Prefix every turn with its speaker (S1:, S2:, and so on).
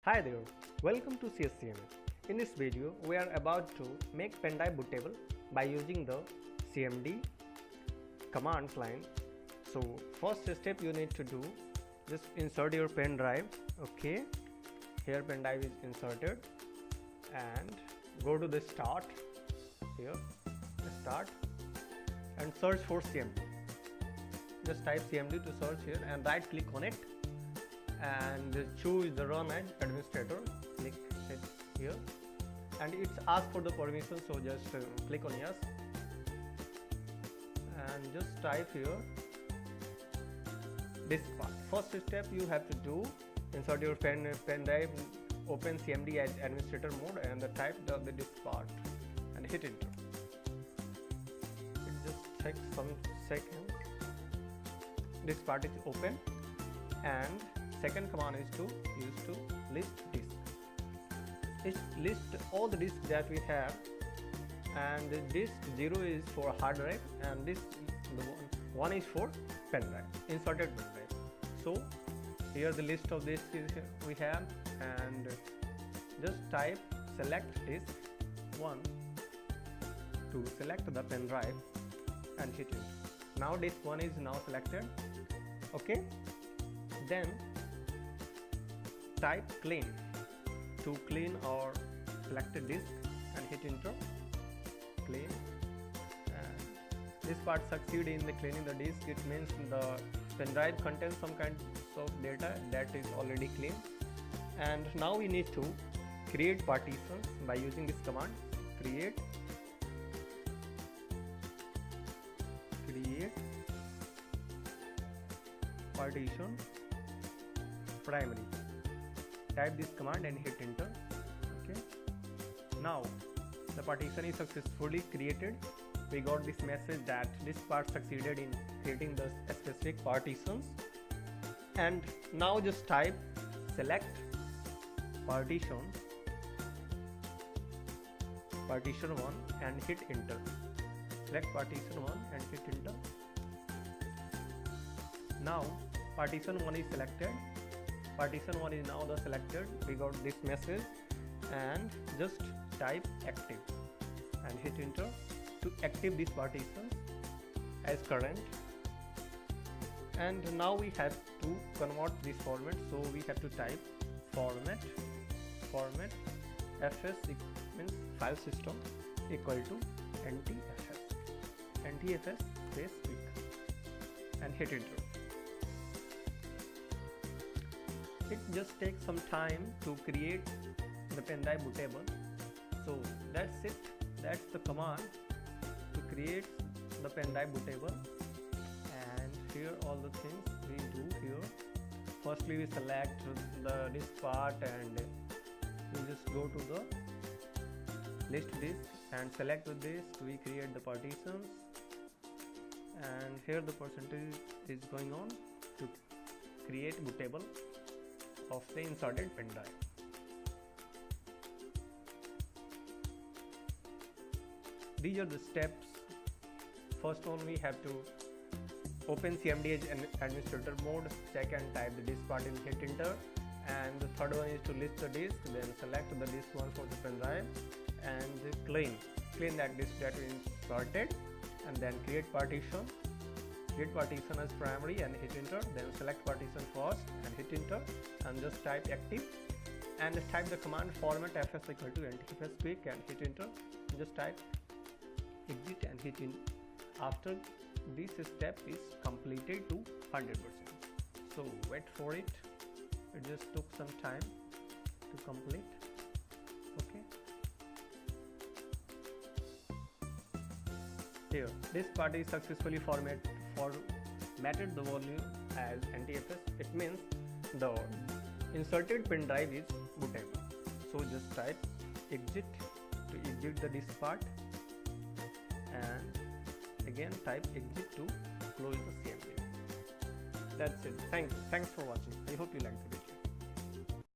S1: Hi there, welcome to CSEMA. In this video, we are about to make pen drive bootable by using the CMD command line. So first step you need to do, just insert your pen drive. Okay, here pen drive is inserted and go to the start, here start and search for CMD. Just type CMD to search here and right click on it and choose the run as administrator. Click it here and it's asked for the permission, so just click on yes and just type here Diskpart. First step you have to do, insert your pen drive, open CMD as administrator mode and type the Diskpart and hit enter. It just takes some seconds. Diskpart is open and second command is to use to list disk. It lists all the disks that we have, and disk 0 is for hard drive and this one is for pen drive, inserted pen drive. So here the list of disks we have, and just type select disk 1 to select the pen drive and hit it. Now disk 1 is now selected. Okay, then type clean to clean our selected disk and hit enter. Clean, and this part succeed in the cleaning the disk. It means the pen drive contains some kind of data that is already clean. And now we need to create partitions by using this command, create partition primary. Type this command and hit enter. Okay, now the partition is successfully created. We got this message that this part succeeded in creating the specific partitions. And now just type select partition 1 and hit enter. Select partition 1 and hit enter. Now partition 1 is selected. Partition 1 is now the selected. We got this message and just type active and hit enter to active this partition as current. And now we have to convert this format, so we have to type format fs means file system equal to ntfs space quick and hit enter. It just takes some time to create the pen drive bootable. So that's it. That's the command to create the pen drive bootable. And here all the things we do here. Firstly we select the disk part and we just go to the list disk and select the disk. We create the partitions and here the percentage is going on to create bootable of the inserted pen drive. These are the steps. First one, we have to open CMD as administrator mode, check and type the disk part and hit enter. And the third one is to list the disk, then select the disk one for the pen drive and clean that disk that we inserted, and then create partition as primary and hit enter, then select partition first and hit enter and just type active and type the command format fs equal to ntfs quick and hit enter. Just type exit and hit in. After this step is completed to 100%. So wait for it. It just took some time to complete. Okay. Here, this part is successfully formatted the volume as ntfs. It means the inserted pen drive is bootable. So just type exit to exit the disk part and again type exit to close the CMD. That's it. Thanks for watching. I hope you liked it.